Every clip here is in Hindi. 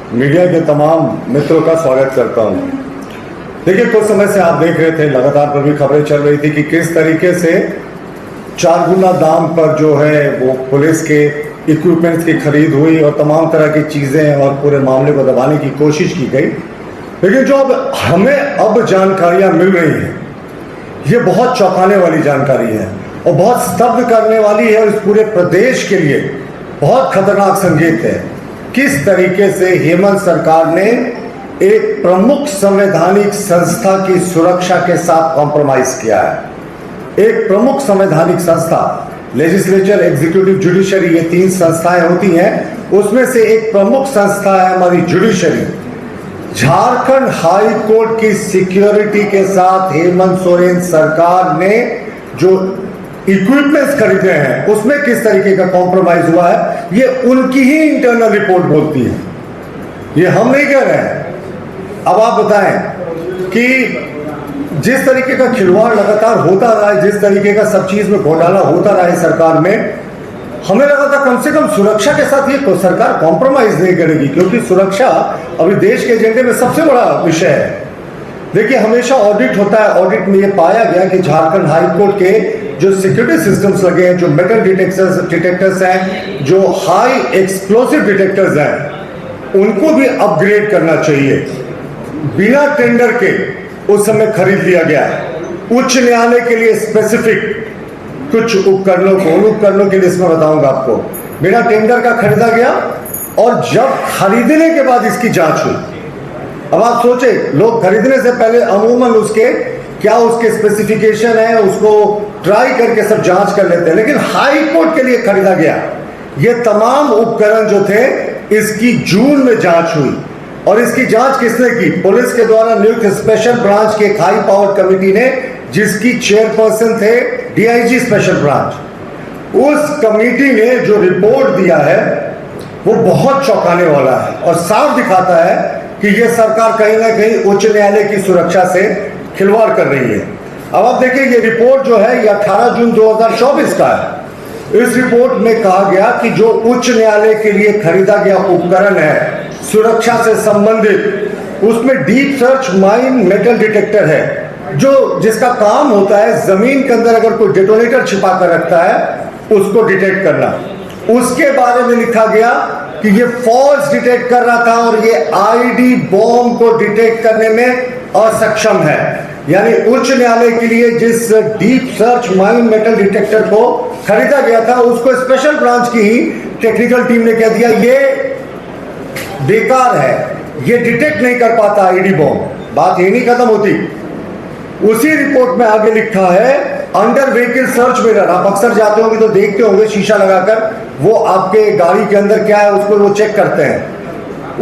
मीडिया के तमाम मित्रों का स्वागत करता हूं। देखिए, कुछ समय से आप देख रहे थे, लगातार पर भी खबरें चल रही थी कि किस तरीके से 4 गुना दाम पर जो है वो पुलिस के इक्विपमेंट्स की खरीद हुई और तमाम तरह की चीजें और पूरे मामले को दबाने की कोशिश की गई। लेकिन जो अब हमें जानकारियां मिल रही हैं, ये बहुत चौंकाने वाली जानकारी है और बहुत स्तब्ध करने वाली है और इस पूरे प्रदेश के लिए बहुत खतरनाक संकेत है। किस तरीके से हेमंत सरकार ने एक प्रमुख संवैधानिक संस्था की सुरक्षा के साथ कॉम्प्रोमाइज किया है। एक प्रमुख संवैधानिक संस्था, लेजिस्लेचर, एग्जीक्यूटिव, जुडिशरी, ये 3 संस्थाएं होती हैं। उसमें से एक प्रमुख संस्था है हमारी जुडिशरी। झारखंड हाई कोर्ट की सिक्योरिटी के साथ हेमंत सोरेन सरकार ने जो इक्विपमेंट्स खरीदे हैं उसमें किस तरीके का कॉम्प्रोमाइज हुआ है, ये उनकी ही इंटरनल रिपोर्ट बोलती है, ये हम नहीं कह रहे हैं। अब आप बताएं कि जिस तरीके का खिलवाड़ लगातार होता रहा है, जिस तरीके का सब चीज में घोटाला होता रहा है सरकार में, हमें लगा था कम से कम सुरक्षा के साथ ये सरकार कॉम्प्रोमाइज नहीं करेगी, क्योंकि सुरक्षा अभी देश के एजेंडे में सबसे बड़ा विषय है। देखिए, हमेशा ऑडिट होता है, ऑडिट में ये पाया गया कि झारखंड हाई कोर्ट के जो सिक्योरिटी सिस्टम्स लगे हैं, जो मेटल डिटेक्टर्स हैं, जो हाई एक्सप्लोसिव डिटेक्टर्स हैं, उनको भी अपग्रेड करना चाहिए। बिना टेंडर के उस समय खरीद लिया गया। उच्च न्यायालय के लिए स्पेसिफिक कुछ उपकरणों को, उन उपकरणों के लिए इसमें बताऊंगा आपको, बिना टेंडर का खरीदा गया और जब खरीदने के बाद इसकी जांच हुई। अब आप सोचे, लोग खरीदने से पहले अमूमन उसके स्पेसिफिकेशन है उसको ट्राई करके सब जांच कर लेते हैं, लेकिन हाई कोर्ट के लिए खरीदा गया। ये तमाम उपकरण जो थे, इसकी जून में जांच हुई और इसकी जांच किसने की? पुलिस के द्वारा नियुक्त स्पेशल ब्रांच के एक हाई पावर कमेटी ने, जिसकी चेयरपर्सन थे डीआईजी स्पेशल ब्रांच। उस कमेटी ने जो रिपोर्ट दिया है वो बहुत चौंकाने वाला है और साफ दिखाता है कि यह सरकार कहीं ना कहीं उच्च न्यायालय की सुरक्षा से खिलवाड़ कर रही है। अब आप देखिए, ये रिपोर्ट जो है ये 18 जून 2024 का है। इस रिपोर्ट में कहा गया कि जो उच्च न्यायालय के लिए खरीदा गया उपकरण है सुरक्षा से संबंधित, उसमें deep search mine metal detector है, जिसका काम होता है जमीन के अंदर अगर कोई डेटोनेटर छिपा कर रखता है उसको डिटेक्ट करना। उसके बारे में लिखा गया कि ये फॉल्स डिटेक्ट कर रहा था और ये आईडी बॉम्ब को डिटेक्ट करने में असक्षम है। यानी उच्च न्यायालय के लिए जिस deep search mine metal detector को खरीदा गया था, उसको स्पेशल ब्रांच की ही टेक्निकल टीम ने कह दिया ये बेकार है, ये डिटेक्ट नहीं कर पाता आईडी बॉम्ब। बात यही नहीं खत्म होती। उसी रिपोर्ट में आगे लिखा है अंडर व्हीकल सर्च मिरर। आप अक्सर जाते होंगे तो देखते होंगे शीशा लगाकर, वो आपके गाड़ी के अंदर क्या है उसको वो चेक करते हैं।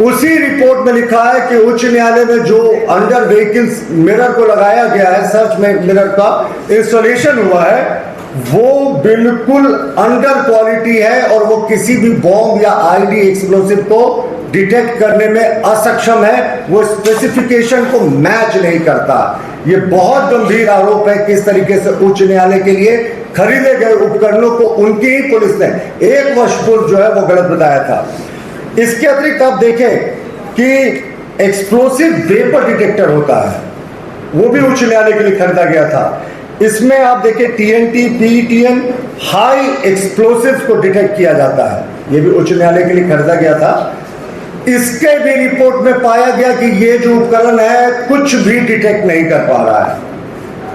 उसी रिपोर्ट में लिखा है कि उच्च न्यायालय में जो अंडर व्हीकल मिरर को लगाया गया है, सर्च में मिरर का इंस्टॉलेशन हुआ है, वो बिल्कुल अंडर क्वालिटी है और वो किसी भी बॉम्ब या आईडी एक्सप्लोसिव को डिटेक्ट करने में असक्षम है, वो स्पेसिफिकेशन को मैच नहीं करता। ये बहुत गंभीर आरोप है किस तरीके से उच्च न्यायालय के लिए खरीदे गए उपकरणों को उनकी ही पुलिस ने 1 वर्ष पूर्व जो है वो गलत बताया था। इसके अतिरिक्त आप देखें कि एक्सप्लोसिव वेपर डिटेक्टर होता है, वो भी उच्च न्यायालय के लिए खरीदा गया था। इसमें आप देखें टीएनटी, पीईटीएन, हाई एक्सप्लोसिव्स को डिटेक्ट किया जाता है, ये भी उच्च न्यायालय के लिए खरीदा गया था। इसके भी रिपोर्ट में पाया गया कि ये जो उपकरण है कुछ भी डिटेक्ट नहीं कर पा रहा है।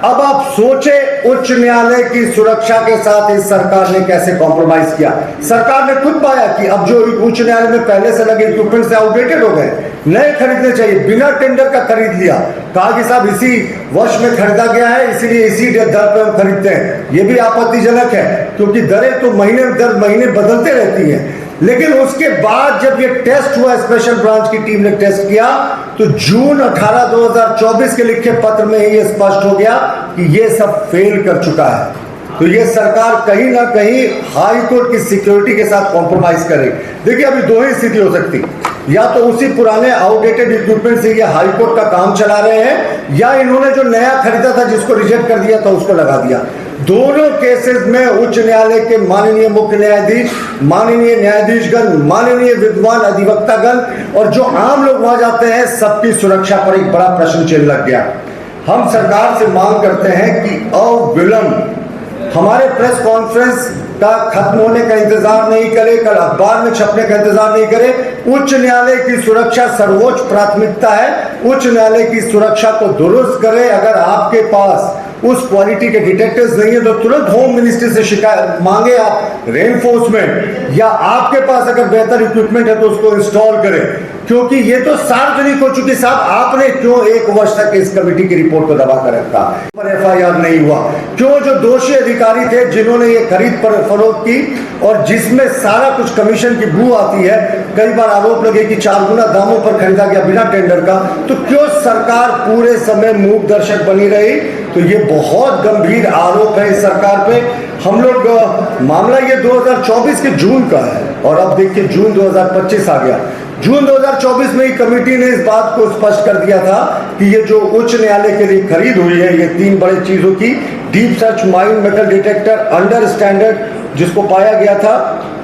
अब आप सोचे, उच्च न्यायालय की सुरक्षा के साथ इस सरकार ने कैसे कॉम्प्रोमाइज किया। सरकार ने खुद पाया कि अब जो उच्च न्यायालय में पहले से लगे इक्विपमेंट से आउटडेटेड हो गए, नए खरीदने चाहिए। बिना टेंडर का खरीद लिया, कहा कि साहब इसी वर्ष में खरीदा गया है इसलिए इसी दर पर हम खरीदते हैं। यह भी आपत्तिजनक है क्योंकि दरें तो महीने दर महीने बदलते रहती हैं। लेकिन उसके बाद जब ये टेस्ट हुआ, स्पेशल ब्रांच की टीम ने टेस्ट किया, तो जून 18, 2024 के लिखे पत्र में ही ये स्पष्ट हो गया कि ये सब फेल कर चुका है। तो ये सरकार कहीं ना कहीं हाई कोर्ट की सिक्योरिटी के साथ कॉम्प्रोमाइज करे। देखिए, अभी 2 ही स्थिति हो सकती, या तो उसी पुराने आउटडेटेड इक्विपमेंट से ये हाई कोर्ट का काम चला रहे हैं, या इन्होंने जो नया खरीदा था जिसको रिजेक्ट कर दिया था उसको लगा दिया। दोनों केसेस में उच्च न्यायालय के माननीय मुख्य न्यायाधीश, माननीय न्यायाधीशगण, माननीय विद्वान अधिवक्तागण और जो आम लोग वहां जाते हैं, सबकी सुरक्षा पर एक बड़ा प्रश्न चिन्ह लग गया। हम सरकार से मांग करते हैं कि अविलंब हमारे प्रेस कॉन्फ्रेंस का खत्म होने का इंतजार नहीं करे, कल अखबार में छपने का इंतजार नहीं करे। उच्च न्यायालय की सुरक्षा सर्वोच्च प्राथमिकता है। उच्च न्यायालय की सुरक्षा को दुरुस्त करे। अगर आपके पास उस क्वालिटी के डिटेक्टर्स नहीं है तो तुरंत होम मिनिस्ट्री से शिकायत मांगे, आप रेनफोर्समेंट, या आपके पास अगर बेहतर इक्विपमेंट है तो उसको इंस्टॉल करें, क्योंकि ये तो सार्वजनिक हो चुकी। साहब, आपने क्यों 1 वर्ष तक इस कमेटी की रिपोर्ट को दबा कर रखा? पर एफआईआर नहीं हुआ क्यों? जो दोषी अधिकारी थे जिन्होंने ये खरीद पर फरोख्त की और जिसमें सारा कुछ कमीशन की बू आती है, कई बार आरोप लगे कि 4 गुना दामों पर खरीदा गया बिना टेंडर का, तो क्यों सरकार पूरे समय मूक दर्शक बनी रही? तो ये बहुत गंभीर आरोप है इस सरकार पे। हम लोग मामला ये 2024 के जून का है और अब देखिए जून 2025 आ गया। जून 2024 में ही कमेटी ने इस बात को स्पष्ट कर दिया था कि ये जो उच्च न्यायालय के लिए खरीद हुई है, ये 3 बड़े चीजों की, deep search mine metal detector under standard जिसको पाया गया था,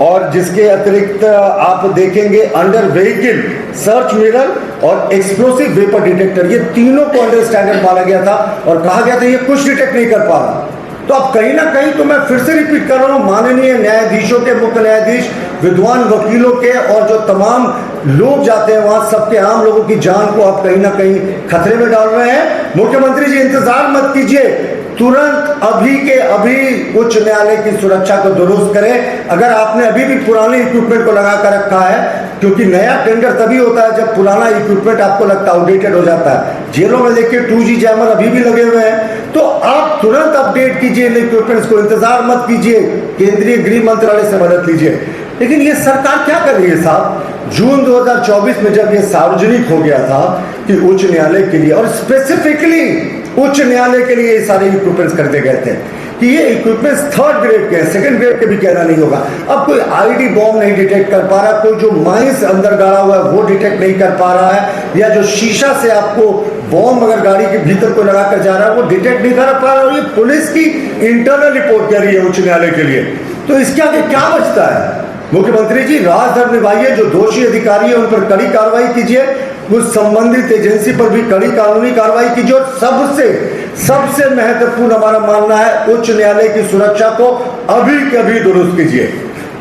और जिसके अतिरिक्त आप देखेंगे अंडर व्हीकल सर्च मिरर और एक्सप्लोसिव वेपर डिटेक्टर, ये तीनों को अंडर स्टैंडर्ड माना गया था और कहा गया था ये कुछ डिटेक्ट नहीं कर पा रहा। तो अब कहीं ना कहीं, तो मैं फिर से रिपीट कर रहा हूं, माननीय न्यायाधीशों के, मुख्य न्यायाधीश, विद्वान वकीलों के और जो तमाम लोग जाते हैं वहां, सबके आम लोगों की जान को आप कहीं ना कहीं खतरे में डाल रहे हैं। मुख्यमंत्री जी, इंतजार मत कीजिए, तुरंत अभी के अभी उच्च न्यायालय की सुरक्षा को दुरुस्त करें। अगर आपने अभी भी पुराने इक्विपमेंट को लगा कर रखा है, क्योंकि नया टेंडर तभी होता है जब पुराना इक्विपमेंट आपको लगता है आउटडेटेड हो जाता है। जेलों में देखिए 2G जैमर अभी भी लगे हुए हैं, तो आप तुरंत अपडेट कीजिए इन इक्विपमेंट्स को, इंतजार मत कीजिए, केंद्रीय गृह मंत्रालय से मदद लीजिए। लेकिन ये सरकार क्या कर रही है साहब? जून 2024 में जब ये सार्वजनिक हो गया था कि उच्च न्यायालय के लिए और स्पेसिफिकली उच्च न्यायालय के लिए ये सारे इक्विपमेंट्स खरीदे गए थे कि ये इक्विपमेंट्स 3rd ग्रेड के हैं, 2nd ग्रेड के भी कहना नहीं होगा। अब कोई आईडी बॉम्ब नहीं डिटेक्ट कर पा रहा, कोई जो माइंस अंदर गाड़ा हुआ है वो डिटेक्ट नहीं कर पा रहा है, या जो शीशा से आपको बॉम्ब अगर गाड़ी के भीतर को लगा कर जा रहा है वो डिटेक्ट नहीं कर पा रहा। और ये पुलिस की इंटरनल रिपोर्ट कह रही है उच्च न्यायालय के लिए। तो इसके आगे क्या बचता है? मुख्यमंत्री जी, राजधर्म निभाइए, जो दोषी अधिकारी है उन पर कड़ी कार्रवाई कीजिए, उस संबंधित एजेंसी पर भी कड़ी कानूनी कार्रवाई कीजिए, और सबसे महत्वपूर्ण हमारा मानना है उच्च न्यायालय की सुरक्षा को अभी के अभी दुरुस्त कीजिए,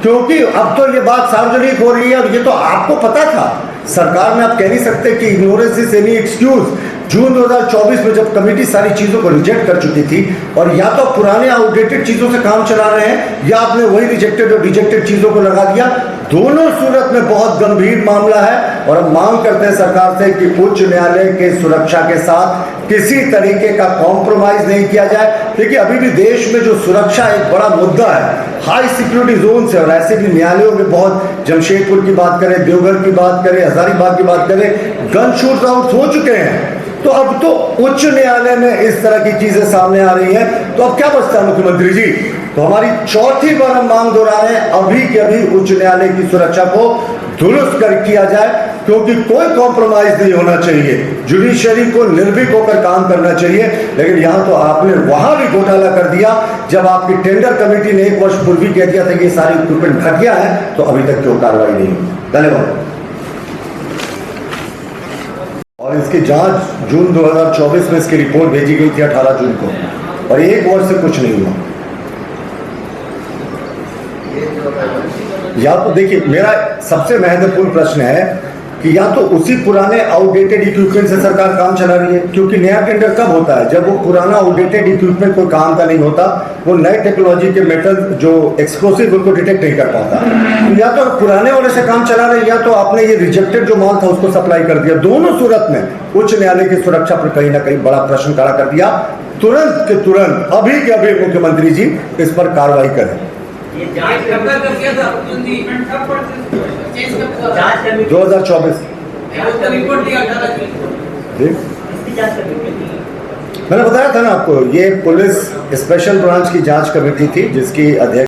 क्योंकि अब तो ये बात सार्वजनिक हो रही है और ये तो आपको पता था। सरकार में आप कह नहीं सकते कि इग्नोरेंस इज एनी एक्सक्यूज। जून 2024 में जब कमेटी सारी चीजों को रिजेक्ट कर चुकी थी, और या तो पुराने आउटडेटेड चीजों से काम चला रहे हैं या आपने वही रिजेक्टेड और रिजेक्टेड चीजों को लगा दिया, दोनों सूरत में बहुत गंभीर मामला है। और हम मांग करते हैं सरकार से कि उच्च न्यायालय के सुरक्षा के साथ किसी तरीके का कॉम्प्रोमाइज नहीं किया जाए। देखिए, अभी भी देश में जो सुरक्षा एक बड़ा मुद्दा है, हाई सिक्योरिटी जोन से, और ऐसे भी न्यायालयों में बहुत, जमशेदपुर की बात करें, देवघर की बात करें, हजारीबाग की बात करें, गन शूट आउट हो चुके हैं। तो अब तो उच्च न्यायालय में इस तरह की चीजें सामने आ रही हैं, तो अब क्या बचता है मुख्यमंत्री जी? तो हमारी चौथी बार हम मांग दोहरा रहे हैं, अभी के अभी उच्च न्यायालय की सुरक्षा को दुरुस्त कर किया जाए, क्योंकि कोई कॉम्प्रोमाइज नहीं होना चाहिए। जुडिशरी को निर्भीक होकर काम करना चाहिए। लेकिन यहां तो आपने वहां भी घोटाला कर दिया, जब आपकी टेंडर कमेटी ने 1 वर्ष पूर्व कह दिया था कि ये सारे इक्विपमेंट घटिया है, तो अभी तक क्यों कार्रवाई नहीं हुई? धन्यवाद। और इसकी जांच जून 2024 में इसकी रिपोर्ट भेजी गई थी 18 जून को, और 1 वर्ष से कुछ नहीं हुआ। या तो देखिए, मेरा सबसे महत्वपूर्ण प्रश्न है कि या तो उसी पुराने आउटडेटेड इक्विपमेंट से सरकार काम चला रही है, क्योंकि नया टेंडर कब होता है? जब वो पुराना आउटडेटेड इक्विपमेंट कोई काम का नहीं होता, वो नए टेक्नोलॉजी के मेटल जो एक्सप्लोसिव उनको डिटेक्ट नहीं कर पाता। तो या तो पुराने वाले से काम चला रहे, या तो आपने ये रिजेक्टेड जो माल था उसको सप्लाई कर दिया। दोनों सूरत में उच्च न्यायालय की सुरक्षा पर कहीं ना कहीं बड़ा प्रश्न खड़ा कर दिया। तुरंत के तुरंत अभी के अभी मुख्यमंत्री जी इस पर कार्रवाई करें। 2024 मैंने बताया था ना आपको, ये पुलिस स्पेशल ब्रांच की जांच कमेटी थी जिसकी अध्यक्ष